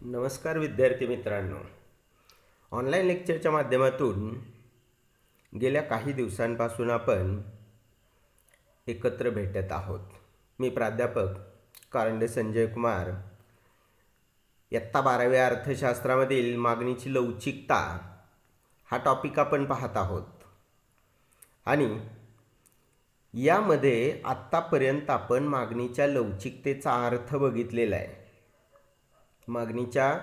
नमस्कार विद्यार्थी मित्रांनो. ऑनलाईन लेक्चरच्या माध्यमातून गेल्या काही दिवसांपासून आपण एकत्र भेटत आहोत. मी प्राध्यापक कारंडे संजय कुमार. इयत्ता 12वी अर्थशास्त्रामधील मागणीची लवचिकता हा टॉपिक आपण पाहत आहोत आणि यामध्ये आत्तापर्यंत आपण मागणीच्या लवचिकतेचा अर्थ बघितलेला आहे. मागणीच्या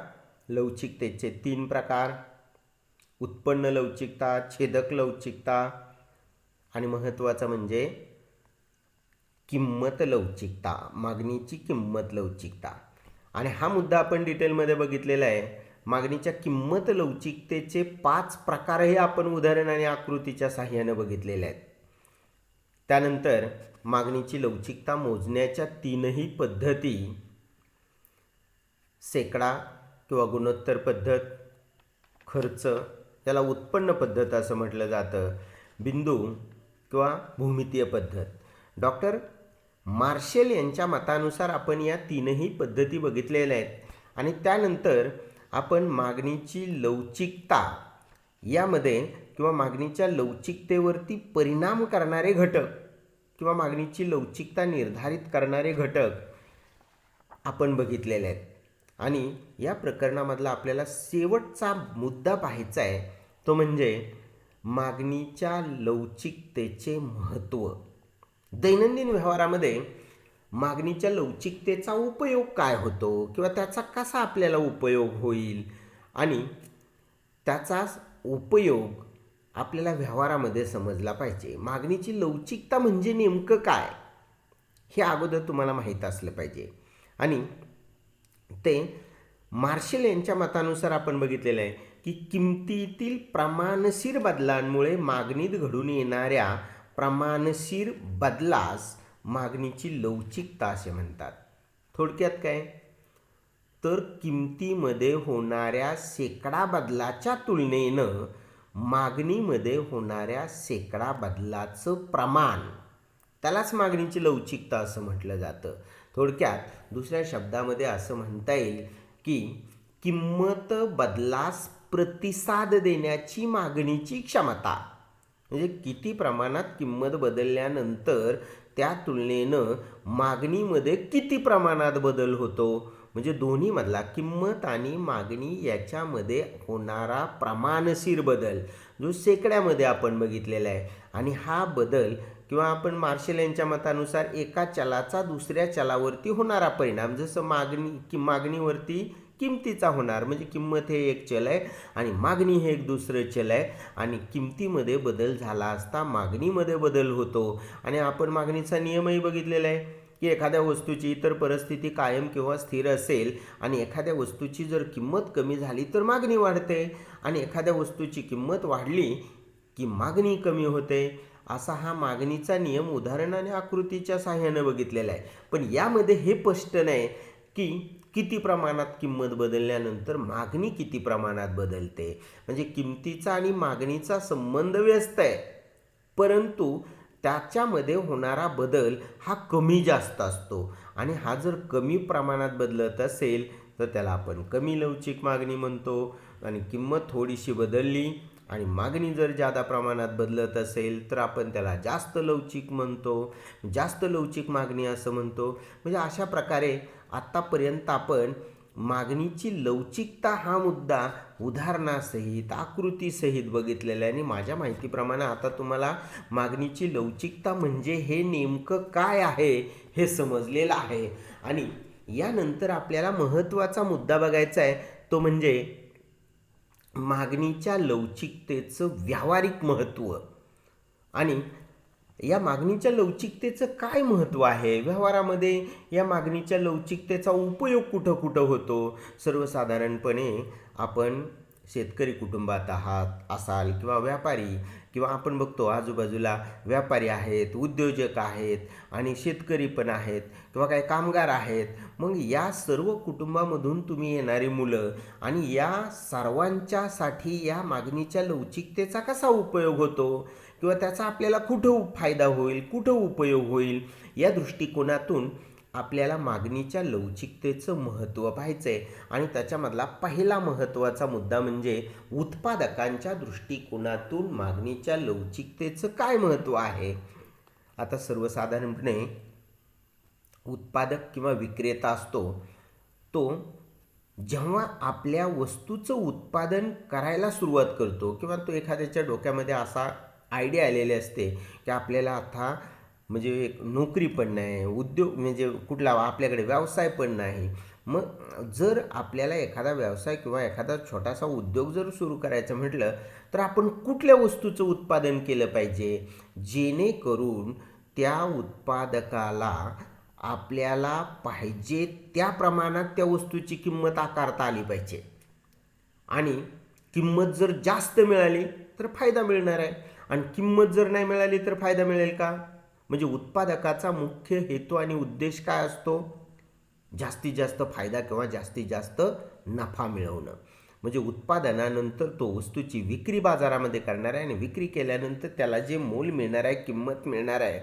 लवचिकतेचे 3 प्रकार: उत्पन्न लवचिकता, छेदक लवचिकता आणि महत्त्वाचं म्हणजे किंमत लवचिकता, मागणीची किंमत लवचिकता. आणि हा मुद्दा आपण डिटेलमध्ये बघितलेला आहे. मागणीच्या किंमत लवचिकतेचे 5 प्रकारही आपण उदाहरण आणि आकृतीच्या साहाय्याने बघितलेले आहेत. त्यानंतर मागणीची लवचिकता मोजण्याच्या 3ही पद्धती: शेकडा किंवा गुणोत्तर पद्धत, खर्च याला उत्पन्न पद्धत असं म्हटलं जातं, बिंदू किंवा भूमितीय पद्धत. डॉक्टर मार्शल यांच्या मतानुसार आपण या 3ही पद्धती बघितलेल्या आहेत. आणि त्यानंतर आपण मागणीची लवचिकता यामध्ये किंवा मागणीच्या लवचिकतेवरती परिणाम करणारे घटक किंवा मागणीची लवचिकता निर्धारित करणारे घटक आपण बघितलेले आहेत. आणि या प्रकरणामधला आपल्याला शेवटचा मुद्दा पाहायचा आहे तो म्हणजे मागणीच्या लवचिकतेचे महत्त्व. दैनंदिन व्यवहारामध्ये मागणीच्या लवचिकतेचा उपयोग काय होतो किंवा त्याचा कसा आपल्याला उपयोग होईल आणि त्याचा उपयोग आपल्याला व्यवहारामध्ये समजला पाहिजे. मागणीची लवचिकता म्हणजे नेमकं काय हे अगोदर तुम्हाला माहीत असलं पाहिजे. आणि ते मार्शल यांच्या मतानुसार आपण बघितलेलं आहे की किमतीतील प्रमाणशीर बदलांमुळे मागणीत घडून येणाऱ्या प्रमाणशीर बदलास मागणीची लवचिकता असे म्हणतात. थोडक्यात काय तर किमतीमध्ये होणाऱ्या शेकडा बदलाच्या तुलनेनं मागणीमध्ये होणाऱ्या शेकडा बदलाचं प्रमाण, त्यालाच मागणीची लवचिकता असं म्हटलं जातं. थोडक्यात दुसऱ्या शब्दामध्ये असं म्हणता येईल की किंमत बदलास प्रतिसाद देण्याची मागणीची क्षमता, म्हणजे किती प्रमाणात किंमत बदलल्यानंतर त्या तुलनेनं मागणीमध्ये किती प्रमाणात बदल होतो, म्हणजे दोन्हीमधला किंमत आणि मागणी याच्यामध्ये होणारा प्रमाणशीर बदल जो शेकड्यामध्ये आपण बघितलेला आहे. आणि हा बदल किंवा आपण मार्शल यांच्या मतानुसार एका चलाचा दुसऱ्या चलावरती होणारा परिणाम, जसं मागणीवरती किमतीचा होणार, म्हणजे किंमत हे एक चल आहे आणि मागणी हे एक दुसरं चल आहे. आणि किमतीमध्ये बदल झाला असता मागणीमध्ये बदल होतो. आणि आपण मागणीचा नियमही बघितलेला आहे की एखाद्या वस्तूची इतर परिस्थिती कायम किंवा स्थिर असेल आणि एखाद्या वस्तूची जर किंमत कमी झाली तर मागणी वाढते आणि एखाद्या वस्तूची किंमत वाढली की मागणी कमी होते. असा हा मागणीचा नियम उदाहरण आणि आकृतीच्या साहाय्याने बघितलेला आहे. पण यामध्ये हे स्पष्ट नाही की किती प्रमाणात किंमत बदलल्यानंतर मागणी किती प्रमाणात बदलते. म्हणजे किमतीचा आणि मागणीचा संबंध व्यस्त आहे, परंतु त्याच्यामध्ये होणारा बदल हा कमी जास्त असतो. आणि हा जर कमी प्रमाणात बदलत असेल तर त्याला आपण कमी लवचिक मागणी म्हणतो. आणि किंमत थोडीशी बदलली आणि मागणी जर जादा प्रमाणात बदलत असेल तर आपण त्याला जास्त लवचिक म्हणतो, जास्त लवचिक मागणी असं म्हणतो. म्हणजे अशा प्रकारे आत्तापर्यंत आपण मागणीची लवचिकता हा मुद्दा उदाहरणासहित आकृतीसहित बघितलेला आहे. आणि माझ्या माहितीप्रमाणे आता तुम्हाला मागणीची लवचिकता म्हणजे हे नेमकं काय आहे हे समजलेलं आहे. आणि यानंतर आपल्याला महत्त्वाचा मुद्दा बघायचा आहे तो म्हणजे मागणीच्या लवचिकतेचं व्यावहारिक महत्त्व. आणि या मागणीच्या लवचिकतेचं काय महत्त्व आहे व्यवहारामध्ये, या मागणीच्या लवचिकतेचा उपयोग कुठं कुठं होतो. सर्वसाधारणपणे आपण शेतकरी कुटुंबात असाल किंवा व्यापारी, किंवा आपण बघतो आजूबाजूला व्यापारी आहेत, उद्योजक आहेत आणि शेतकरी पण आहेत किंवा काही कामगार आहेत. मग या सर्व कुटुंबामधून तुम्ही येणारी मुलं आणि या सर्वांच्यासाठी या मागणीच्या लवचिकतेचा कसा उपयोग होतो किंवा त्याचा आपल्याला कुठं फायदा होईल, कुठं उपयोग होईल, या दृष्टिकोनातून आपल्याला मागणीच्या लवचिकतेचं महत्त्व पाहायचं आहे आणि त्याच्यामधला पहिला महत्त्वाचा मुद्दा म्हणजे उत्पादकांच्या दृष्टिकोनातून मागणीच्या लवचिकतेचं काय महत्त्व आहे. आता सर्वसाधारणपणे उत्पादक किंवा विक्रेता असतो तो जेव्हा आपल्या वस्तूचं उत्पादन करायला सुरुवात करतो किंवा तो एखाद्याच्या डोक्यामध्ये असा आयडिया आलेली असते की आपल्याला आता म्हणजे एक नोकरी पण नाही, उद्योग म्हणजे कुठला आपल्याकडे व्यवसाय पण नाही. मग जर आपल्याला एखादा व्यवसाय किंवा एखादा छोटासा उद्योग जर सुरू करायचं म्हटलं तर आपण कुठल्या वस्तूचं उत्पादन केलं पाहिजे जेणेकरून त्या उत्पादकाला आपल्याला पाहिजे त्या प्रमाणात त्या वस्तूची किंमत आकारता आली पाहिजे आणि किंमत जर जास्त मिळाली तर फायदा मिळणार आहे आणि किंमत जर नाही मिळाली तर फायदा मिळेल का. म्हणजे उत्पादकाचा मुख्य हेतू आणि उद्देश काय असतो, जास्तीत जास्त फायदा किंवा जास्तीत जास्त नफा मिळवणं. म्हणजे उत्पादनानंतर तो वस्तूची विक्री बाजारामध्ये करणार आहे आणि विक्री केल्यानंतर त्याला जे मोल मिळणार आहे, किंमत मिळणार आहे,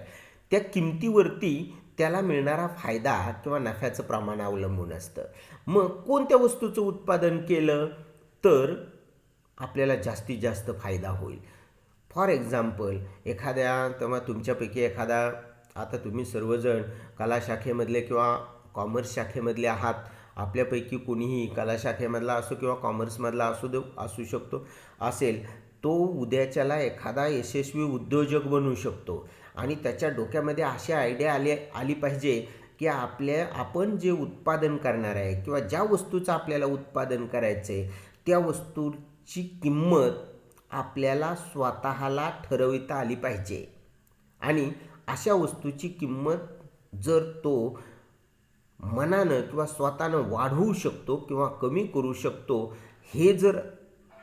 त्या किमतीवरती त्याला मिळणारा फायदा किंवा नफ्याचं प्रमाण अवलंबून असतं. मग कोणत्या वस्तूचं उत्पादन केलं तर आपल्याला जास्तीत जास्त फायदा होईल. फॉर एक्झाम्पल एखाद्या तेव्हा तुमच्यापैकी एखादा, आता तुम्ही सर्वजण कला शाखेमधले किंवा कॉमर्स शाखेमधले आहात, आपल्यापैकी कोणीही कला शाखेमधला असो किंवा कॉमर्समधला असू शकतो असेल, तो उद्याच्याला एखादा यशस्वी उद्योजक बनू शकतो आणि त्याच्या डोक्यामध्ये अशी आयडिया आली पाहिजे की आपण जे उत्पादन करणार आहे किंवा ज्या वस्तूचं आपल्याला उत्पादन करायचं आहे त्या वस्तूची किंमत आपल्याला स्वतःला ठरविता आली पाहिजे आणि अशा वस्तूची किंमत जर तो मनानं किंवा स्वतःनं वाढवू शकतो किंवा कमी करू शकतो, हे जर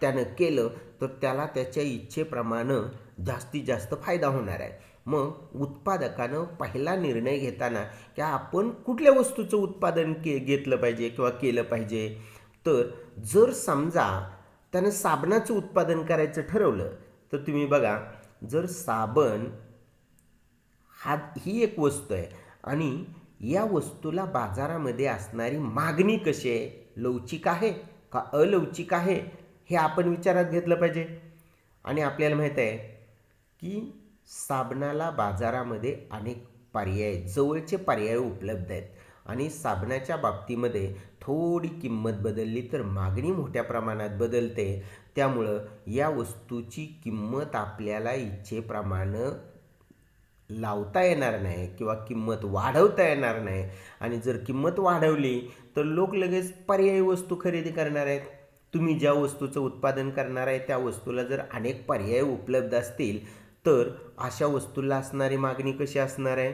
त्यानं केलं तर त्याला त्याच्या इच्छेप्रमाणे जास्तीत जास्त फायदा होणार आहे. मग उत्पादकानं पहिला निर्णय घेताना की आपण कुठल्या वस्तूचं उत्पादन घेतलं पाहिजे किंवा केलं पाहिजे, तर जर समजा त्यानं साबणाचं उत्पादन करायचं ठरवलं तर तुम्ही बघा, जर साबण ही एक वस्तू आहे आणि या वस्तूला बाजारामध्ये असणारी मागणी कशी आहे, लवचिक आहे का अलवचिक आहे, हे आपण विचारात घेतलं पाहिजे. आणि आपल्याला माहीत आहे की साबणाला बाजारामध्ये अनेक पर्याय, जवळचे पर्याय उपलब्ध आहेत आणि साबणाच्या बाबतीमध्ये थोडी किंमत बदलली तर मागणी मोठ्या प्रमाणात बदलते. त्यामुळं या वस्तूची किंमत आपल्याला इच्छेप्रमाणे लावता येणार नाही किंवा किंमत वाढवता येणार नाही आणि जर किंमत वाढवली तर लोक लगेच पर्यायी वस्तू खरेदी करणार आहेत. तुम्ही ज्या वस्तूचं उत्पादन करणार आहे त्या वस्तूला जर अनेक पर्याय उपलब्ध असतील तर अशा वस्तूला असणारी मागणी कशी असणार आहे,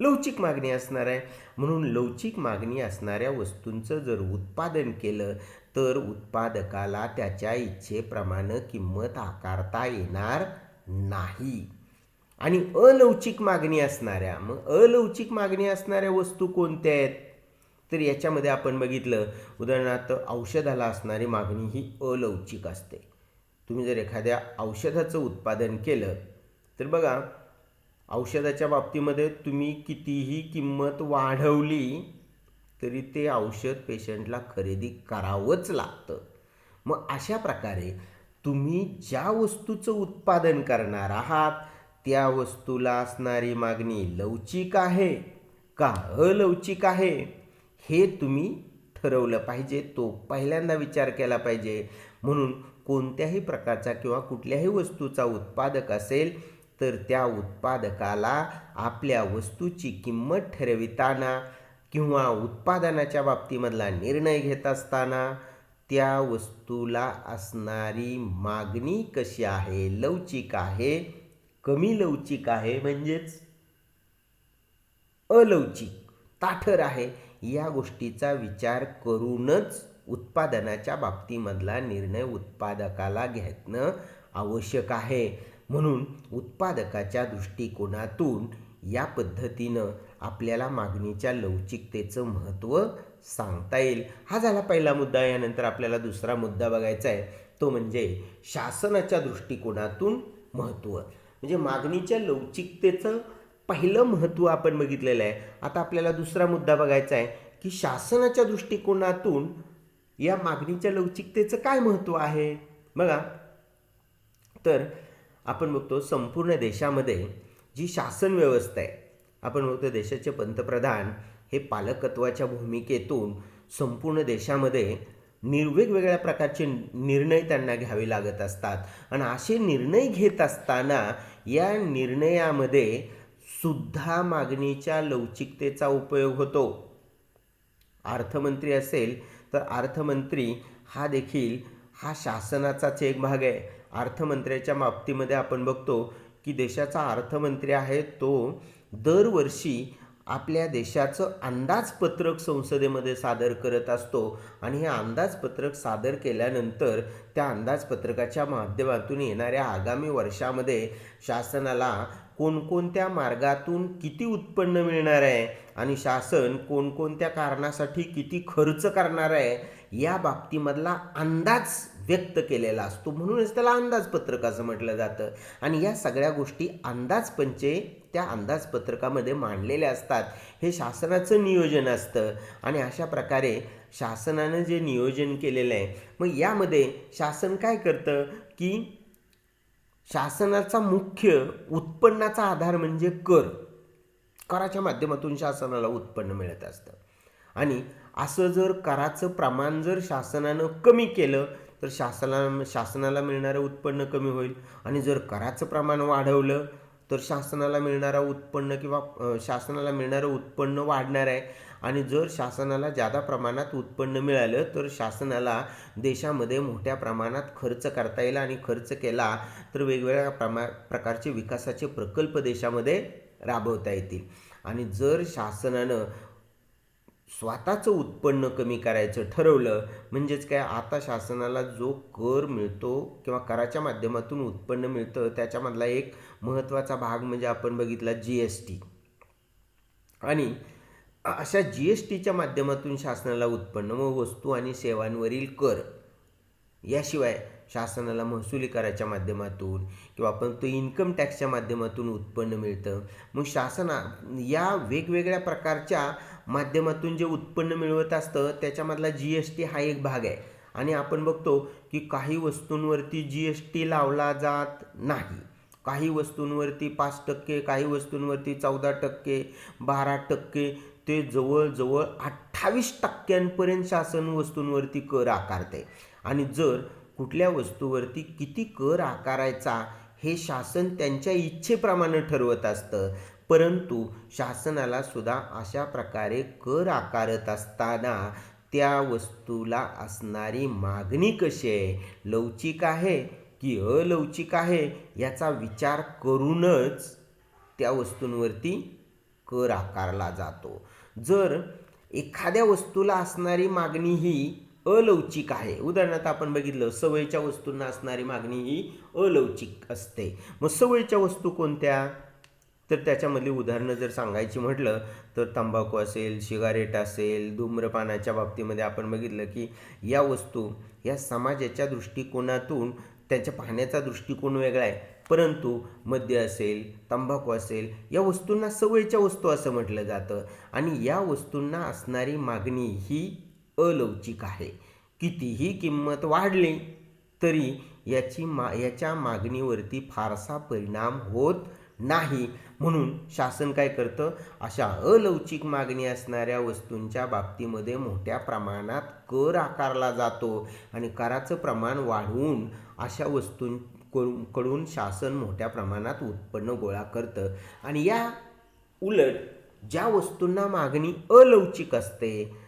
लवचिक मागणी असणार आहे. म्हणून लवचिक मागणी असणाऱ्या वस्तूंचं जर उत्पादन केलं तर उत्पादकाला त्याच्या इच्छेप्रमाणे किंमत आकारता येणार नाही. आणि अलवचिक मागणी असणाऱ्या वस्तू कोणत्या आहेत, तर याच्यामध्ये आपण बघितलं उदाहरणार्थ औषधाला असणारी मागणी ही अलवचिक असते. तुम्ही जर एखाद्या औषधाचं उत्पादन केलं तर बघा, औषधाच्या बाबतीमध्ये तुम्ही कितीही किंमत वाढवली तरी ते औषध पेशंटला खरेदी करावंच लागतं. मग अशा प्रकारे तुम्ही ज्या वस्तूचं उत्पादन करणार आहात त्या वस्तूला असणारी मागणी लवचिक आहे का अलवचिक आहे हे तुम्ही ठरवलं पाहिजे, तो पहिल्यांदा विचार केला पाहिजे. म्हणून कोणत्याही प्रकारचा किंवा कुठल्याही वस्तूचा उत्पादक असेल तर त्या उत्पादकाला आपल्या वस्तूची किंमत ठरविताना किंवा उत्पादनाच्या बाबतीमधला निर्णय घेत असताना त्या वस्तूला असणारी मागणी कशी आहे, लवचिक आहे, कमी लवचिक आहे म्हणजेच अलवचिक, ताठर आहे, या गोष्टीचा विचार करूनच उत्पादनाच्या बाबतीमधला निर्णय उत्पादकाला घेणं आवश्यक आहे. म्हणून उत्पादकाच्या दृष्टिकोनातून या पद्धतीनं आपल्याला मागणीच्या लवचिकतेचं महत्त्व सांगता येईल. हा झाला पहिला मुद्दा. यानंतर आपल्याला दुसरा मुद्दा बघायचा आहे, तो म्हणजे शासनाच्या दृष्टिकोनातून महत्त्व. म्हणजे मागणीच्या लवचिकतेचं पहिलं महत्त्व आपण बघितलेलं आहे. आता आपल्याला दुसरा मुद्दा बघायचा आहे की शासनाच्या दृष्टिकोनातून या मागणीच्या लवचिकतेचं काय महत्त्व आहे. बघा, तर आपण बघतो संपूर्ण देशामध्ये जी शासन व्यवस्था आहे, आपण बघतो देशाचे पंतप्रधान हे पालकत्वाच्या भूमिकेतून संपूर्ण देशामध्ये वेगवेगळ्या प्रकारचे निर्णय त्यांना घ्यावे लागत असतात. आणि असे निर्णय घेत असताना या निर्णयामध्ये सुद्धा मागणीच्या लवचिकतेचा उपयोग होतो. अर्थमंत्री असेल तर अर्थमंत्री हा शासनाचाच एक भाग आहे. अर्थमंत्र्याच्या बाबतीमध्ये आपण बघतो की देशाचा अर्थमंत्री आहे तो दरवर्षी आपल्या देशाचं अंदाजपत्रक संसदेमध्ये सादर करत असतो. आणि हे अंदाजपत्रक सादर केल्यानंतर त्या अंदाजपत्रकाच्या माध्यमातून येणाऱ्या आगामी वर्षामध्ये शासनाला कोणकोणत्या मार्गातून किती उत्पन्न मिळणार आहे आणि शासन कोणकोणत्या कारणासाठी किती खर्च करणार आहे या बाबतीमधला अंदाज व्यक्त केलेला असतो. म्हणूनच त्याला अंदाजपत्रक असं म्हटलं जातं. आणि या सगळ्या गोष्टी अंदाजपंचे त्या अंदाजपत्रकामध्ये मांडलेल्या असतात. हे शासनाचं नियोजन असतं. आणि अशा प्रकारे शासनानं जे नियोजन केलेलं आहे, मग यामध्ये शासन काय करतं की शासनाचा मुख्य उत्पन्नाचा आधार म्हणजे कराच्या माध्यमातून शासनाला उत्पन्न मिळत असतं. आणि असं जर कराचं प्रमाण जर शासनानं कमी केलं तर शासनाला मिळणारं उत्पन्न कमी होईल. आणि जर कराचं प्रमाण वाढवलं तर शासनाला मिळणारं उत्पन्न वाढणार आहे. आणि जर शासनाला जादा प्रमाणात उत्पन्न मिळालं तर शासनाला देशामध्ये मोठ्या प्रमाणात खर्च करता येईल. आणि खर्च केला तर वेगवेगळ्या प्रकारचे विकासाचे प्रकल्प देशामध्ये राबवता येतील. आणि जर शासनानं स्वतःचं उत्पन्न कमी करायचं ठरवलं, म्हणजेच काय, आता शासनाला जो कर मिळतो किंवा कराच्या माध्यमातून उत्पन्न मिळतं त्याच्यामधला एक महत्त्वाचा भाग म्हणजे आपण बघितला GST. आणि अशा GSTच्या माध्यमातून शासनाला उत्पन्न, मग वस्तू आणि सेवांवरील कर, याशिवाय शासनाला महसुली कराच्या माध्यमातून किंवा आपण तो इन्कम टॅक्सच्या माध्यमातून उत्पन्न मिळतं. मग या वेगवेगळ्या प्रकारच्या माध्यमातून जे उत्पन्न मिळवत असतं त्याच्यामधला GST हा एक भाग आहे. आणि आपण बघतो की काही वस्तूंवरती GST लावला जात नाही. काही वस्तूंवरती 5%, काही वस्तूंवरती 14%, 12%, ते जवळजवळ 28% शासन वस्तूंवरती कर आकारते. आणि जर कुठल्या वस्तूवरती किती कर आकारायचा हे शासन त्यांच्या इच्छेप्रमाणे ठरवत असतं. परंतु शासनाला सुद्धा अशा प्रकारे कर आकारत असताना त्या वस्तूला असणारी मागणी कशी आहे, लवचिक आहे की अलवचिक आहे, याचा विचार करूनच त्या वस्तूंवरती कर आकारला जातो. जर एखाद्या वस्तूला असणारी मागणी ही अलवचिक आहे, उदाहरणार्थ आपण बघितलं सवयीच्या वस्तूंना असणारी मागणी ही अलवचिक असते. मग सवयीच्या वस्तू कोणत्या, तर त्याच्यामधली उदाहरणं जर सांगायची म्हटलं तर तंबाखू असेल, सिगारेट असेल, धूम्रपानाच्या बाबतीमध्ये आपण बघितलं की या वस्तू या समाजाच्या दृष्टिकोनातून त्यांच्या पाहण्याचा दृष्टिकोन वेगळा आहे. परंतु मद्य असेल, तंबाखू असेल, या वस्तूंना सवयीच्या वस्तू असं म्हटलं जातं. आणि या वस्तूंना असणारी मागणी ही अलवचिक आहे. कितीही किंमत वाढली तरी याच्या मागणीवरती फारसा परिणाम होत नाही. म्हणून शासन काय करतं, अशा अलवचिक मागणी असणाऱ्या वस्तूंच्या बाबतीमध्ये मोठ्या प्रमाणात कर आकारला जातो. आणि कराचं प्रमाण वाढवून अशा वस्तूंकडून शासन मोठ्या प्रमाणात उत्पन्न गोळा करतं. आणि या उलट ज्या वस्तूंना मागणी अलवचिक असते,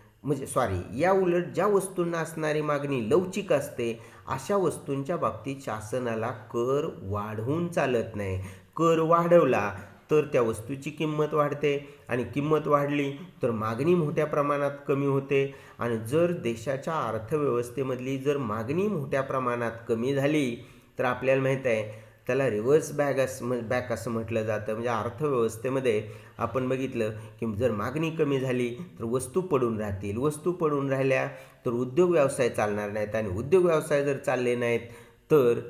या उलट ज्या वस्तूंना असणारी मागणी लवचिक असते, अशा वस्तूंच्या बाबतीत शासनाला कर वाढवून चालत नाही. कर वाढवला तर त्या वस्तूची किंमत वाढते आणि किंमत वाढली तर मागणी मोठ्या प्रमाणात कमी होते. आणि जर देशाच्या अर्थव्यवस्थेमधली जर मागणी मोठ्या प्रमाणात कमी झाली तर आपल्याला माहीत आहे त्याला रिव्हर्स बॅक असं म्हटलं जातं. म्हणजे अर्थव्यवस्थेमध्ये आपण बघितलं की जर मागणी कमी झाली तर वस्तू पडून राहतील, वस्तू पडून राहिल्या तर उद्योग व्यवसाय चालणार नाहीत, आणि उद्योग व्यवसाय जर चालले नाहीत तर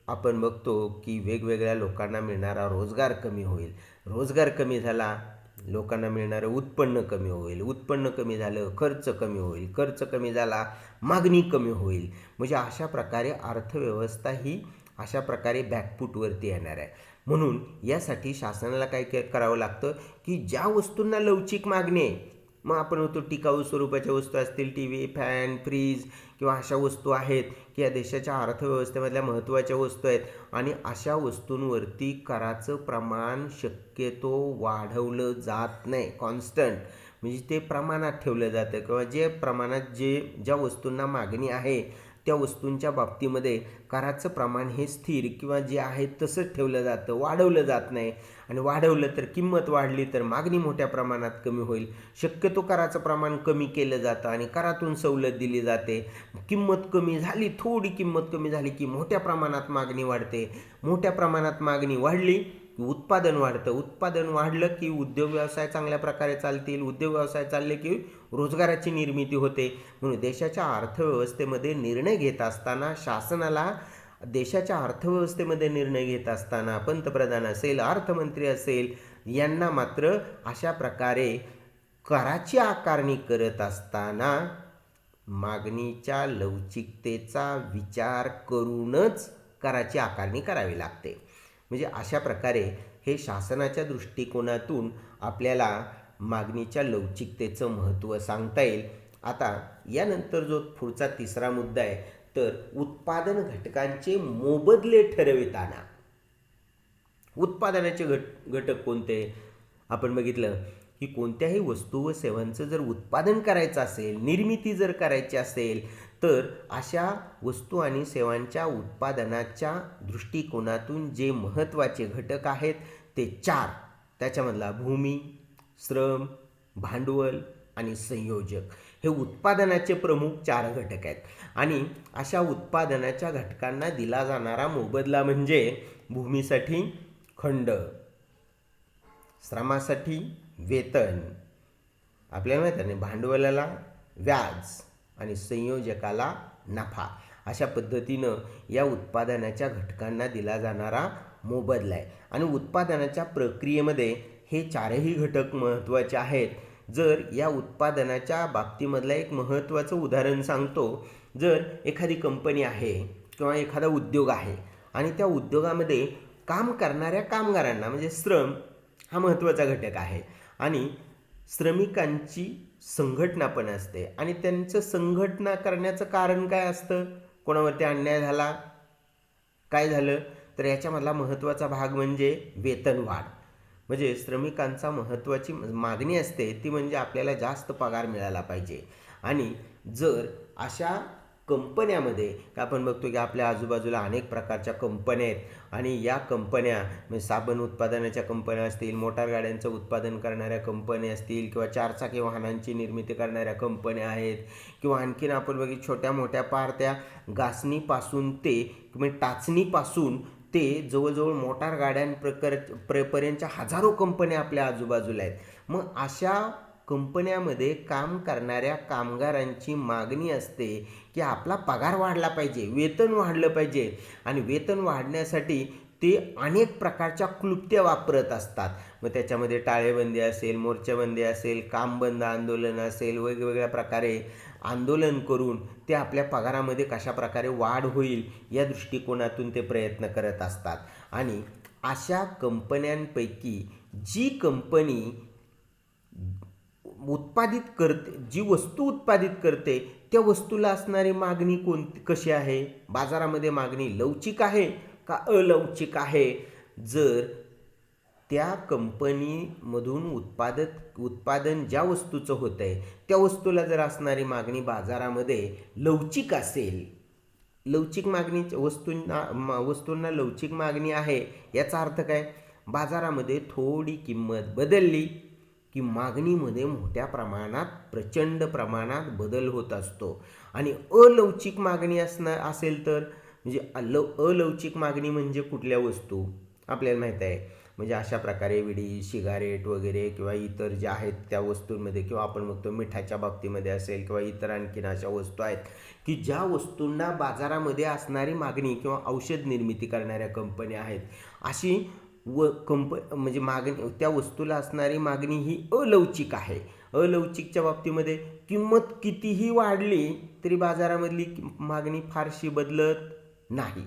आपण बघतो की वेगवेगळ्या लोकांना मिळणारा रोजगार कमी होईल. रोजगार कमी झाला, लोकांना मिळणारं उत्पन्न कमी होईल, उत्पन्न कमी झालं खर्च कमी होईल, खर्च कमी झाला मागणी कमी होईल. म्हणजे अशा प्रकारे अर्थव्यवस्था ही अशा प्रकारे बॅकफूटवरती येणार आहे. म्हणून यासाठी शासनाला काय करावं लागतं की ज्या वस्तूंना लवचिक मागणी आहे, मग आपण होतो टिकाऊ स्वरूपाच्या वस्तू असतील, टी व्ही, फॅन, फ्रीज किंवा अशा वस्तू आहेत की या देशाच्या अर्थव्यवस्थेमधल्या महत्त्वाच्या वस्तू आहेत, आणि अशा वस्तूंवरती कराचं प्रमाण शक्यतो वाढवलं जात नाही. कॉन्स्टंट म्हणजे ते प्रमाणात ठेवलं जातं, किंवा जे प्रमाणात ज्या वस्तूंना मागणी आहे त्या वस्तूंच्या बाबतीमध्ये कराचं प्रमाण हे स्थिर किंवा जे आहे तसंच ठेवलं जातं, वाढवलं जात नाही. आणि वाढवलं तर किंमत वाढली तर मागणी मोठ्या प्रमाणात कमी होईल. शक्यतो कराचं प्रमाण कमी केलं जातं आणि करातून सवलत दिली जाते. किंमत कमी झाली, थोडी किंमत कमी झाली की मोठ्या प्रमाणात मागणी वाढते. मोठ्या प्रमाणात मागणी वाढली उत्पादन वाढतं, उत्पादन वाढलं की उद्योग व्यवसाय चांगल्या प्रकारे चालतील, उद्योग व्यवसाय चालले की रोजगाराची निर्मिती होते. म्हणून देशाच्या अर्थव्यवस्थेमध्ये निर्णय घेत असताना शासनाला देशाच्या अर्थव्यवस्थेमध्ये निर्णय घेत असताना पंतप्रधान असेल, अर्थमंत्री असेल, यांना मात्र अशा प्रकारे कराची आकारणी करत असताना मागणीच्या लवचिकतेचा विचार करूनच कराची आकारणी करावी लागते. म्हणजे अशा प्रकारे हे शासनाच्या दृष्टिकोनातून आपल्याला मागणीच्या लवचिकतेचं महत्त्व सांगता येईल. आता यानंतर जो पुढचा तिसरा मुद्दा आहे, तर उत्पादन घटकांचे मोबदले ठरविताना उत्पादनाचे घटक कोणते. आपण बघितलं की कोणत्याही वस्तू व सेवांचं जर उत्पादन करायचं असेल, निर्मिती जर करायची असेल, तर अशा वस्तू आणि सेवांच्या उत्पादनाच्या दृष्टिकोनातून जे महत्त्वाचे घटक आहेत ते 4. त्याच्यामधला भूमी, श्रम, भांडवल आणि संयोजक हे उत्पादनाचे प्रमुख 4 घटक आहेत. आणि अशा उत्पादनाच्या घटकांना दिला जाणारा मोबदला म्हणजे भूमीसाठी खंड, श्रमासाठी वेतन, आपल्याला माहीत आहे, भांडवलाला व्याज आणि संयोजकाला नफा. अशा पद्धतीनं या उत्पादनाच्या घटकांना दिला जाणारा मोबदला आहे. आणि उत्पादनाच्या प्रक्रियेमध्ये हे 4ही घटक महत्त्वाचे आहेत. जर या उत्पादनाच्या बाबतीमधलं एक महत्त्वाचं उदाहरण सांगतो. जर एखादी कंपनी आहे किंवा एखादा उद्योग आहे आणि त्या उद्योगामध्ये काम करणाऱ्या कामगारांना म्हणजे श्रम हा महत्त्वाचा घटक आहे, आणि श्रमिकांची संघटना पण असते, आणि त्यांचं संघटना करण्याचं कारण काय असतं, कोणावरती अन्याय झाला, काय झालं, तर याच्यामधला महत्त्वाचा भाग म्हणजे वेतनवाढ. म्हणजे श्रमिकांचा महत्त्वाची मागणी असते ती म्हणजे आपल्याला जास्त पगार मिळाला पाहिजे. आणि जर अशा कंपन्यामध्ये आपण बघतो की आपल्या आजूबाजूला अनेक प्रकारच्या कंपन्या आहेत, आणि या कंपन्या म्हणजे साबण उत्पादनाच्या कंपन्या असतील, मोटार गाड्यांचं उत्पादन करणाऱ्या कंपन्या असतील, किंवा 4 चाकी वाहनांची निर्मिती करणाऱ्या कंपन्या आहेत, किंवा आणखीन आपण बघितलं छोट्या मोठ्या पार त्या घासणीपासून ते किंवा टाचणीपासून ते जवळजवळ मोटार गाड्यांपर्यंतच्या हजारो कंपन्या आपल्या आजूबाजूला आहेत. मग अशा कंपन्यामध्ये काम करणाऱ्या कामगारांची मागणी असते की आपला पगार वाढला पाहिजे, वेतन वाढलं पाहिजे, आणि वेतन वाढण्यासाठी ते अनेक प्रकारच्या क्लुप्त्या वापरत असतात. मग त्याच्यामध्ये टाळेबंदी असेल, मोर्चाबंदी असेल, काम बंद आंदोलन असेल, वेगवेगळ्या प्रकारे आंदोलन करून ते आपल्या पगारामध्ये कशा प्रकारे वाढ होईल या दृष्टिकोनातून ते प्रयत्न करत असतात. आणि अशा कंपन्यांपैकी जी कंपनी उत्पादित करते, जी वस्तू उत्पादित करते, त्या वस्तूला असणारी मागणी कशी आहे, बाजारामध्ये मागणी लवचिक आहे का अलवचिक आहे. जर त्या कंपनीमधून उत्पादन ज्या वस्तूचं होतं आहे त्या वस्तूला जर असणारी मागणी बाजारामध्ये लवचिक असेल, लवचिक मागणी वस्तूंना लवचिक मागणी आहे, याचा अर्थ काय, बाजारामध्ये थोडी किंमत बदलली की मागणीमध्ये मोठ्या प्रमाणात प्रचंड प्रमाणात बदल होत असतो. आणि अलवचिक मागणी असेल तर म्हणजे अलवचिक मागणी म्हणजे कुठल्या वस्तू आपल्याला माहीत आहे, म्हणजे अशा प्रकारे विडी, सिगारेट वगैरे किंवा इतर ज्या आहेत त्या वस्तूंमध्ये, किंवा आपण बघतो मिठाच्या बाबतीमध्ये असेल, किंवा इतर आणखीन अशा वस्तू आहेत की ज्या वस्तूंना बाजारामध्ये असणारी मागणी, किंवा औषध निर्मिती करणाऱ्या कंपन्या आहेत, अशी म्हणजे मागणी, त्या वस्तूला असणारी मागणी ही अलवचिक आहे. अलवचिकच्या बाबतीमध्ये किंमत कितीही वाढली तरी बाजारामधली मागणी फारशी बदलत नाही,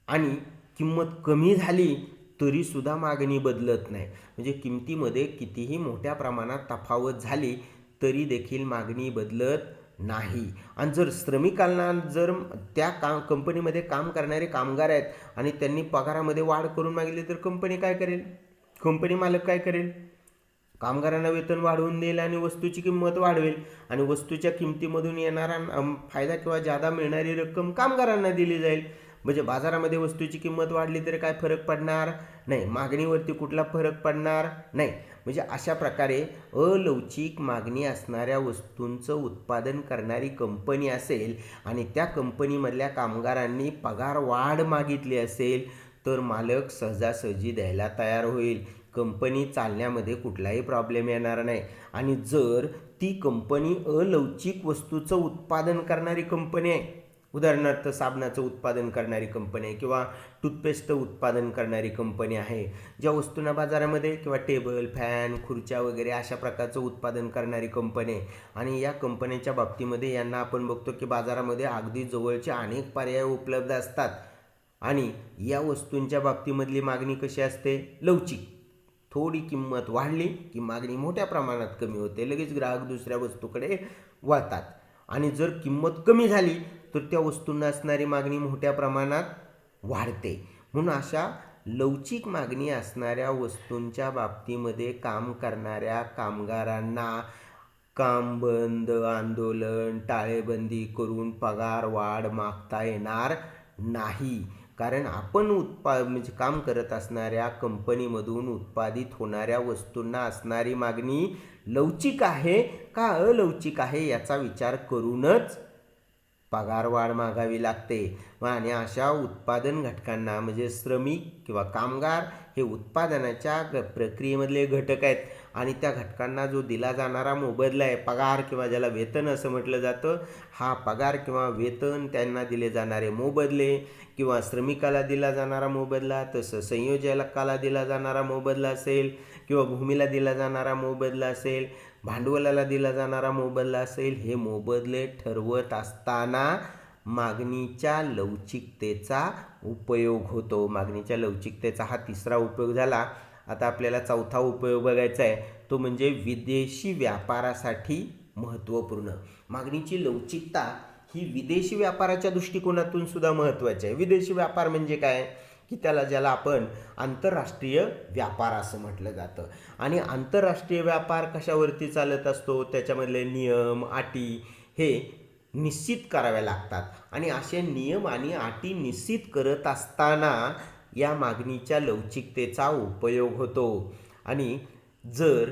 आणि किंमत कमी झाली तरीसुद्धा मागणी बदलत नाही. म्हणजे किमतीमध्ये कितीही मोठ्या प्रमाणात तफावत झाली तरी देखील मागणी बदलत नाही. आणि जर श्रमिकांना, जर त्या कंपनीमध्ये काम करणारे कामगार आहेत आणि त्यांनी पगारामध्ये वाढ करून मागितली तर कंपनी काय करेल? कंपनी मालक काय करेल? कामगारांना वेतन वाढवून देईल आणि वस्तूची किंमत वाढवेल, आणि वस्तूच्या किमतीमधून येणारा फायदा किंवा जादा मिळणारी रक्कम कामगारांना दिली जाईल. म्हणजे बाजारामध्ये वस्तूची किंमत वाढली तरी काय फरक पडणार नाही, मागणीवरती कुठला फरक पडणार नाही. म्हणजे अशा प्रकारे अलवचिक मागणी असणाऱ्या वस्तूंचं उत्पादन करणारी कंपनी असेल आणि त्या कंपनीमधल्या कामगारांनी पगार वाढ मागितली असेल तर मालक सहजासहजी द्यायला तयार होईल. कंपनी चालण्यामध्ये कुठलाही प्रॉब्लेम येणार नाही. आणि जर ती कंपनी अलवचिक वस्तूचं उत्पादन करणारी कंपनी आहे, उदाहरणार्थ साबणाचं उत्पादन करणारी कंपनी आहे किंवा टूथपेस्ट उत्पादन करणारी कंपनी आहे, ज्या वस्तूंना बाजारामध्ये, किंवा टेबल, फॅन, खुर्च्या वगैरे अशा प्रकारचं उत्पादन करणारी कंपनी आहे, आणि या कंपनीच्या बाबतीमध्ये यांना आपण बघतो की बाजारामध्ये अगदी जवळचे अनेक पर्याय उपलब्ध असतात, आणि या वस्तूंच्या बाबतीमधली मागणी कशी असते? लवचिक. थोडी किंमत वाढली की मागणी मोठ्या प्रमाणात कमी होते, लगेच ग्राहक दुसऱ्या वस्तूकडे वळतात. आणि जर किंमत कमी झाली तर त्या वस्तूंना असणारी मागणी मोठ्या प्रमाणात वाढते. म्हणून अशा लवचिक मागणी असणाऱ्या वस्तूंच्या बाबतीमध्ये काम करणाऱ्या कामगारांना काम बंद, आंदोलन, टाळेबंदी करून पगार वाढ मागता येणार नाही. कारण आपण म्हणजे काम करत असणाऱ्या कंपनीमधून उत्पादित होणाऱ्या वस्तूंना असणारी मागणी लवचिक आहे का अलवचिक आहे याचा विचार करूनच पगार वाढ मागावी लागते. आणि अशा उत्पादन घटकांना, म्हणजे श्रमिक किंवा कामगार हे उत्पादनाच्या प्रक्रियेमधले घटक आहेत, आणि त्या घटकांना जो दिला जाणारा मोबदला आहे, पगार किंवा ज्याला वेतन असं म्हटलं जातं, हा पगार किंवा वेतन, त्यांना दिले जाणारे मोबदले, किंवा श्रमिकाला दिला जाणारा मोबदला, तसं संयोजकाला दिला जाणारा मोबदला असेल, किंवा भूमीला दिला जाणारा मोबदला असेल, भांडवलाला दिला जाणारा मोबदला असेल, हे मोबदले ठरवत असताना मागणीच्या लवचिकतेचा उपयोग होतो. मागणीच्या लवचिकतेचा हा तिसरा उपयोग झाला. आता आपल्याला चौथा उपयोग बघायचा आहे, तो म्हणजे विदेशी व्यापारासाठी महत्त्वपूर्ण. मागणीची लवचिकता ही विदेशी व्यापाराच्या दृष्टिकोनातून सुद्धा महत्त्वाची आहे. विदेशी व्यापार म्हणजे काय? की ज्याला आपण आंतरराष्ट्रीय व्यापार असं म्हटलं जातं. आणि आंतरराष्ट्रीय व्यापार कशावरती चालत असतो? त्याच्यामधले नियम, अटी हे निश्चित कराव्या लागतात, आणि असे नियम आणि अटी निश्चित करत असताना या मागणीच्या लवचिकतेचा उपयोग होतो. आणि जर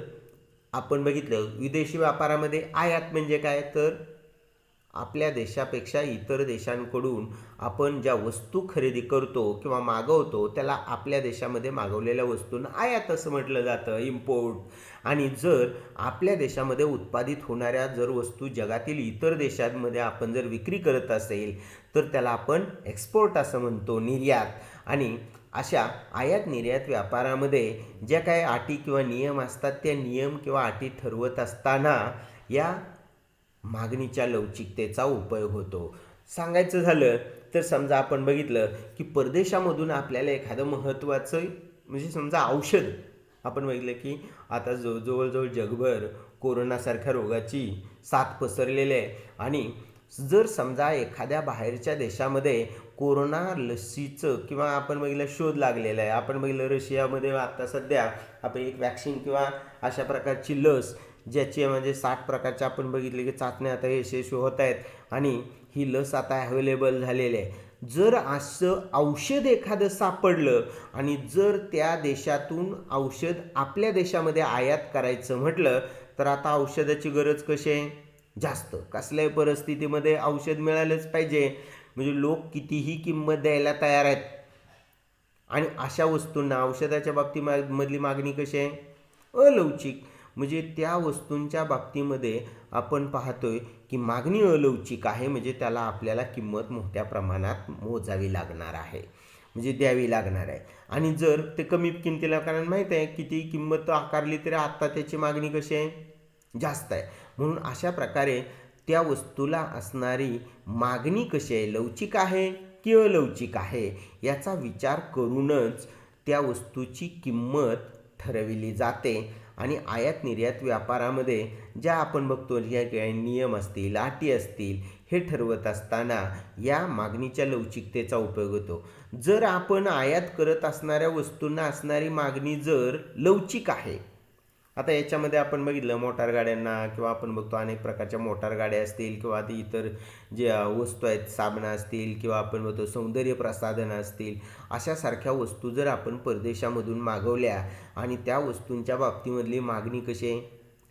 आपण बघितलं विदेशी व्यापारामध्ये आयात म्हणजे काय, तर आपल्या देशापेक्षा इतर देशांकडून आपण ज्या वस्तू खरेदी करतो किंवा मागवतो त्याला आपल्या देशामध्ये मागवलेल्या वस्तूंना आयात असं म्हटलं जातं, इम्पोर्ट. आणि जर आपल्या देशामध्ये उत्पादित होणाऱ्या जर वस्तू जगातील इतर देशांमध्ये आपण जर विक्री करत असेल तर त्याला आपण एक्सपोर्ट असं म्हणतो, निर्यात. आणि अशा आयात निर्यात व्यापारामध्ये ज्या काही अटी किंवा नियम असतात त्या नियम किंवा अटी ठरवत असताना या मागणीच्या लवचिकतेचा उपयोग होतो. सांगायचं झालं तर समजा आपण बघितलं की परदेशामधून आपल्याला एखादं महत्त्वाचं, म्हणजे समजा औषध, आपण बघितलं की आता जवळजवळ जगभर कोरोनासारख्या रोगाची साथ पसरलेली आहे, आणि जर समजा एखाद्या बाहेरच्या देशामध्ये कोरोना लसीचं किंवा आपण बघितलं शोध लागलेला आहे, आपण बघितलं रशियामध्ये आता सध्या आपण एक वॅक्सिन किंवा अशा प्रकारची लस ज्याची म्हणजे 60 प्रकारच्या आपण बघितले की चाचण्या आता यशस्वी होत आहेत, आणि ही लस आता अवेलेबल झालेली आहे. जर असं औषध एखादं सापडलं आणि जर त्या देशातून औषध आपल्या देशामध्ये आयात करायचं म्हटलं तर आता औषधाची गरज कशी आहे? जास्त. कसल्याही परिस्थितीमध्ये औषध मिळालंच पाहिजे, म्हणजे लोक कितीही किंमत द्यायला तयार आहेत. आणि अशा वस्तूंना औषधाच्या बाबतीमधली मागणी कशी आहे? अलवचिक. म्हणजे त्या वस्तूंच्या बाबतीमध्ये आपण पाहतोय की मागणी अलवचिक आहे, म्हणजे त्याला आपल्याला किंमत मोठ्या प्रमाणात मोजावी लागणार आहे. म्हणजे द्यावी लागणार आहे. आणि जर ते कमी किमतीला, कारण माहीत आहे किती किंमत आकारली तरी आत्ता त्याची मागणी कशी आहे, जास्त आहे. म्हणून अशा प्रकारे त्या वस्तूला असणारी मागणी कशी आहे, लवचिक आहे की अलवचिक आहे, याचा विचार करूनच त्या वस्तूची किंमत ठरविली जाते. आणि आयात निर्यात व्यापारामध्ये ज्या आपण बघतो ज्या काही नियम असतील, अटी असतील, हे ठरवत असताना या मागणीच्या लवचिकतेचा उपयोग होतो. जर आपण आयात करत असणाऱ्या वस्तूंना असणारी मागणी जर लवचिक आहे, आता याच्यामध्ये आपण बघितलं मोटार गाड्यांना किंवा आपण बघतो अनेक प्रकारच्या मोटार गाड्या असतील किंवा ती इतर जे वस्तू आहेत, साबणं असतील किंवा आपण बघतो सौंदर्य प्रसाधनं असतील, अशासारख्या वस्तू जर आपण परदेशामधून मागवल्या आणि त्या वस्तूंच्या बाबतीमधली मागणी कशी आहे,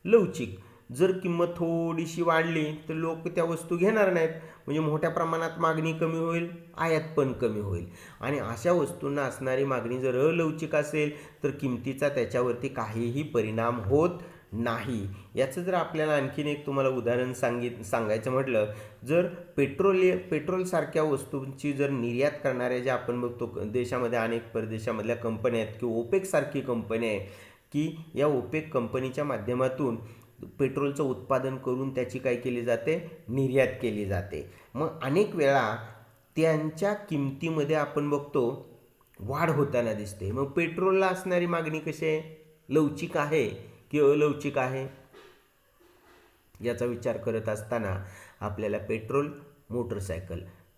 लवचिक, जर किंमत थोडीशी वाढली तर लोक त्या वस्तू घेणार नाहीत, म्हणजे मोठ्या प्रमाणात मागणी कमी होईल, आयात पण कमी होईल. आणि अशा वस्तूंना असणारी मागणी जर अलवचिक असेल तर किमतीचा त्याच्यावरती काहीही परिणाम होत नाही. याचं जर आपल्याला आणखीन एक तुम्हाला उदाहरण सांगायचं म्हटलं, जर पेट्रोलसारख्या वस्तूंची जर निर्यात करणाऱ्या ज्या आपण बघतो देशामध्ये अनेक परदेशामधल्या कंपन्या आहेत किंवा ओपेकसारखी कंपनी आहे, की या ओपेक कंपनीच्या माध्यमातून पेट्रोलचं उत्पादन करून त्याची काय केली जाते, निर्यात केली जाते. मग अनेक वेळा त्यांच्या किमतीमध्ये आपण बघतो वाढ होताना दिसते. मग पेट्रोलला असणारी मागणी कशी आहे, लवचिक आहे की अलवचिक आहे, याचा विचार करत असताना आपल्याला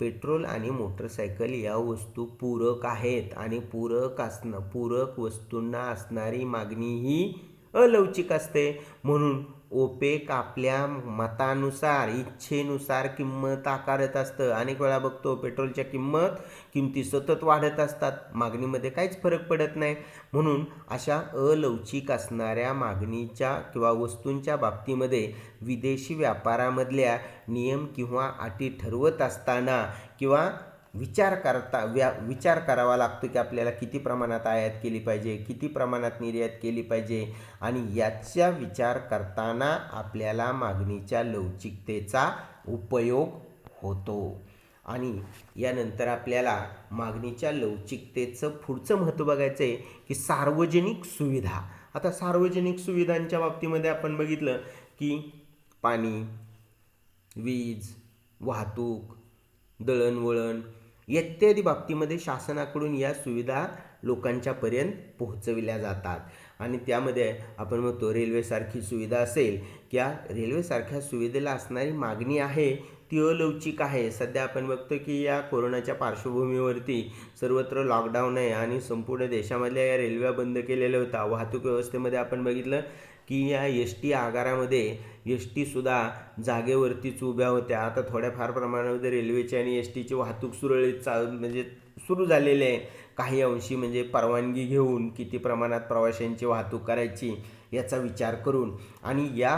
पेट्रोल आणि मोटरसायकल या वस्तू पूरक आहेत आणि पूरक वस्तूंना असणारी मागणी ही अलवचिक असते. म्हणून ओपेक आपल्या मतानुसार, इच्छेनुसार किंमत आकारत असतं. अनेक वेळा बघतो पेट्रोलच्या किमती सतत वाढत असतात, मागणीमध्ये काहीच फरक पडत नाही. म्हणून अशा अलवचिक असणाऱ्या मागणीच्या किंवा वस्तूंच्या बाबतीमध्ये विदेशी व्यापारामधल्या नियम किंवा अटी ठरवत असताना किंवा विचार करावा लागतो की आपल्याला किती प्रमाणात आयात केली पाहिजे, किती प्रमाणात निर्यात केली पाहिजे, आणि याचा विचार करताना आपल्याला मागणीच्या लवचिकतेचा उपयोग होतो. आणि यानंतर आपल्याला मागणीच्या लवचिकतेचं पुढचं महत्त्व बघायचं आहे की सार्वजनिक सुविधा. आता सार्वजनिक सुविधांच्या बाबतीमध्ये आपण बघितलं की पाणी, वीज, वाहतूक, दळणवळण इत्यादी बाबतीमध्ये शासनाकडून या सुविधा लोकांच्यापर्यंत पोहोचविल्या जातात. आणि त्यामध्ये आपण म्हणतो रेल्वेसारखी सुविधा असेल, त्या रेल्वेसारख्या सुविधेला असणारी मागणी आहे ती अलवचिक आहे. सध्या आपण बघतो की या कोरोनाच्या पार्श्वभूमीवरती सर्वत्र लॉकडाऊन आहे आणि संपूर्ण देशामधल्या या रेल्वे बंद केलेल्या होत्या. वाहतूक व्यवस्थेमध्ये आपण बघितलं की या एस-टी आगारामध्ये एस-टीसुद्धा जागेवरतीच उभ्या होत्या. आता थोड्याफार प्रमाणामध्ये रेल्वेची आणि एस-टीची वाहतूक सुरळीत म्हणजे सुरू झालेली आहे. काही अंशी म्हणजे परवानगी घेऊन किती प्रमाणात प्रवाशांची वाहतूक करायची याचा विचार करून. आणि या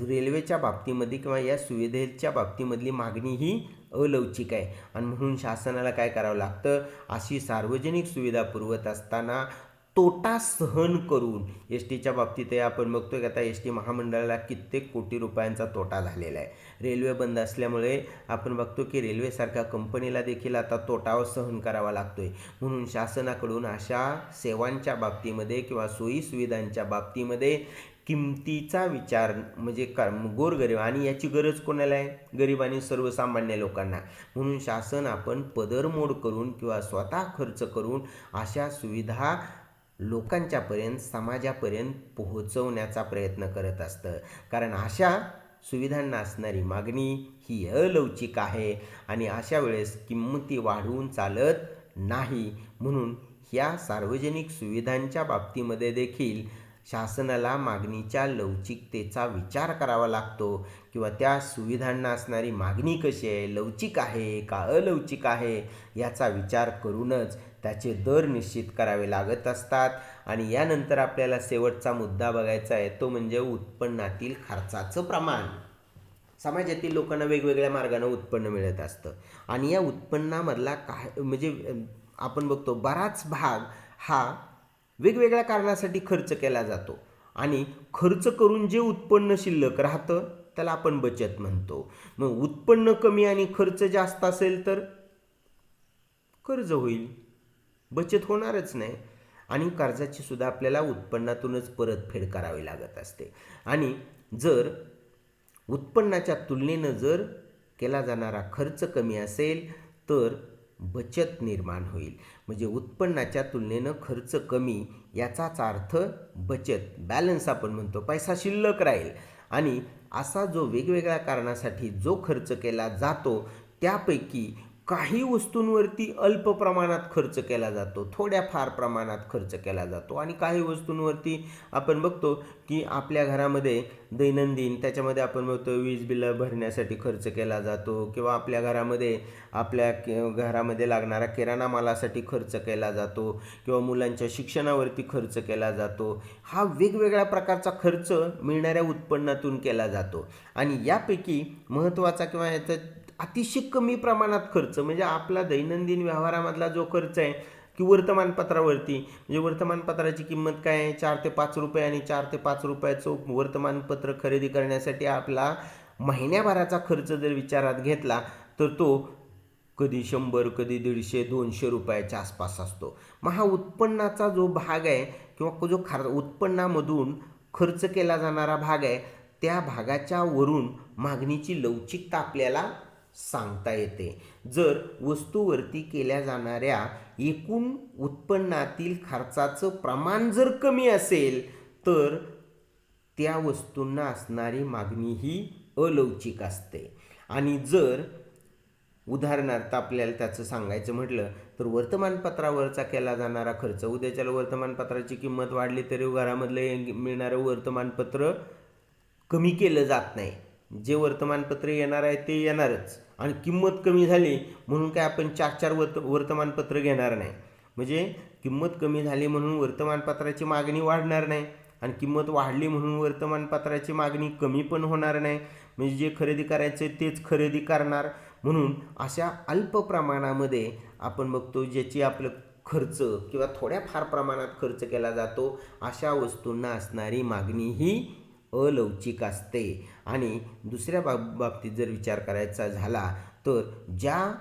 रेल्वेच्या बाबतीमध्ये किंवा या सुविधेच्या बाबतीमधली मागणी ही अलवचिक आहे. आणि म्हणून शासनाला काय करावं लागतं, अशी सार्वजनिक सुविधा पुरवत असताना तोटा सहन करून, एस टीच्या बाबतीतही आपण बघतो की आता एस टी महामंडळाला कित्येक कोटी रुपयांचा तोटा झालेला आहे. रेल्वे बंद असल्यामुळे आपण बघतो की रेल्वेसारख्या कंपनीला देखील आता तोटा सहन करावा लागतोय. म्हणून शासनाकडून अशा सेवांच्या बाबतीमध्ये किंवा सोयीसुविधांच्या बाबतीमध्ये किमतीचा विचार म्हणजे गोरगरीब, आणि याची गरज कोणाला आहे, गरीब आणि सर्वसामान्य लोकांना. म्हणून शासन आपण पदरमोड करून किंवा स्वतः खर्च करून अशा सुविधा लोकांच्यापर्यंत, समाजापर्यंत पोहोचवण्याचा प्रयत्न करत असतं. कारण अशा सुविधांना असणारी मागणी ही अलवचिक आहे आणि अशा वेळेस किंमती वाढवून चालत नाही. म्हणून ह्या सार्वजनिक सुविधांच्या बाबतीमध्ये देखील शासनाला मागणीच्या लवचिकतेचा विचार करावा लागतो किंवा त्या सुविधांना असणारी मागणी कशी आहे, लवचिक आहे का अलवचिक आहे, याचा विचार करूनच त्याचे दर निश्चित करावे लागत असतात. आणि यानंतर आपल्याला शेवटचा मुद्दा बघायचा आहे, तो म्हणजे उत्पन्नातील खर्चाचं प्रमाण. समाजातील लोकांना वेगवेगळ्या मार्गाने उत्पन्न मिळत असतं आणि या उत्पन्नामधला काय म्हणजे आपण बघतो बराच भाग हा वेगवेगळ्या कारणासाठी खर्च केला जातो आणि खर्च करून जे उत्पन्न शिल्लक राहतं त्याला आपण बचत म्हणतो. मग उत्पन्न कमी आणि खर्च जास्त असेल तर कर्ज होईल. बचत होणारच नाही आणि कर्जाची सुद्धा आपल्याला उत्पन्नातूनच परतफेड करावी लागत असते. आणि जर उत्पन्नाच्या तुलनेनं जर केला जाणारा खर्च कमी असेल तर बचत निर्माण होईल. म्हणजे उत्पन्नाच्या तुलनेनं खर्च कमी याचाच अर्थ बचत, बॅलन्स आपण म्हणतो, पैसा शिल्लक राहील. आणि असा जो वेगवेगळ्या कारणासाठी जो खर्च केला जातो त्यापैकी काही वस्तूंवरती अल्प प्रमाणात खर्च केला जातो, थोड्या फार प्रमाणात खर्च केला जातो. आणि काही वस्तूंवरती आपण बघतो की आपल्या घरामध्ये दैनंदिन त्याच्यामध्ये आपण बघतो वीज बिलं भरण्यासाठी खर्च केला जातो, किंवा आपल्या घरामध्ये लागणारा किराणा मालासाठी खर्च केला जातो, किंवा मुलांच्या शिक्षणावरती खर्च केला जातो. हा वेगवेगळ्या प्रकारचा खर्च मिळणाऱ्या उत्पन्नातून केला जातो. आणि यापैकी महत्त्वाचा किंवा याचा अतिशय कमी प्रमाणात खर्च म्हणजे आपला दैनंदिन व्यवहारामधला जो खर्च आहे की वर्तमानपत्रावरती, म्हणजे वर्तमानपत्राची किंमत काय आहे, 4 ते 5 रुपये. आणि 4 ते 5 रुपयाचं वर्तमानपत्र खरेदी करण्यासाठी आपला महिन्याभराचा खर्च जर विचारात घेतला तर तो कधी 100, कधी 150, 200 रुपयाच्या आसपास असतो. मग हा उत्पन्नाचा जो भाग आहे किंवा जो उत्पन्नामधून खर्च केला जाणारा भाग आहे त्या भागाच्या वरून मागणीची लवचिकता आपल्याला सांगता येते. जर वस्तूवरती केल्या जाणाऱ्या एकूण उत्पन्नातील खर्चाचं प्रमाण जर कमी असेल तर त्या वस्तूंना असणारी मागणी ही अलवचिक असते. आणि जर उदाहरणार्थ आपल्याला त्याचं सांगायचं म्हटलं तर वर्तमानपत्रावरचा केला जाणारा खर्च, उद्याच्याला वर्तमानपत्राची किंमत वाढली तरी घरामधलं मिळणारं वर्तमानपत्र कमी केलं जात नाही. जे वर्तमानपत्र येणार आहे ते येणारच. आणि किंमत कमी झाली म्हणून काय आपण 4 वर्तमानपत्र घेणार नाही. म्हणजे किंमत कमी झाली म्हणून वर्तमानपत्राची मागणी वाढणार नाही, आणि किंमत वाढली म्हणून वर्तमानपत्राची मागणी कमी पण होणार नाही. म्हणजे जे खरेदी करायचे तेच खरेदी करणार. म्हणून अशा अल्प प्रमाणामध्ये आपण बघतो ज्याची आपलं खर्च किंवा थोड्या फार प्रमाणात खर्च केला जातो अशा वस्तूंना असणारी मागणी ही अलवचिक असते. आणि दुसऱ्या बाबतीत जर विचार करायचा झाला तर ज्या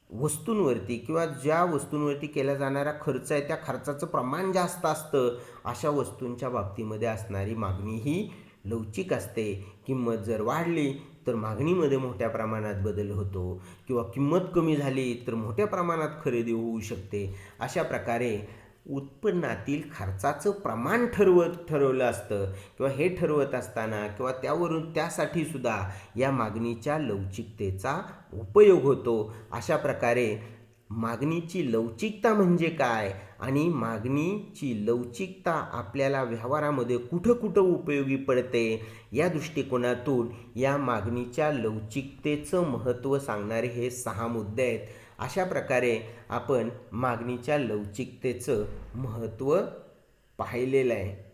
वस्तूंवरती केला जाणारा खर्च आहे त्या खर्चाचं प्रमाण जास्त असतं अशा वस्तूंच्या बाबतीमध्ये असणारी मागणी ही लवचिक असते. किंमत जर वाढली तर मागणीमध्ये मोठ्या प्रमाणात बदल होतो, किंवा किंमत कमी झाली तर मोठ्या प्रमाणात खरेदी होऊ शकते. अशा प्रकारे उत्पन्नातील खर्चाचं प्रमाण ठरवलं असतं, किंवा हे ठरवत असताना किंवा त्यासाठी सुद्धा या मागणीच्या लवचिकतेचा उपयोग होतो. अशा प्रकारे मागणीची लवचिकता म्हणजे काय आणि मागणीची लवचिकता आपल्याला व्यवहारामध्ये कुठं कुठं उपयोगी पडते या दृष्टिकोनातून या मागणीच्या लवचिकतेचं महत्त्व सांगणारे हे 6 मुद्दे आहेत. अशा प्रकारे आपण मागणीच्या लवचिकतेचं महत्त्व पाहिलेलं आहे.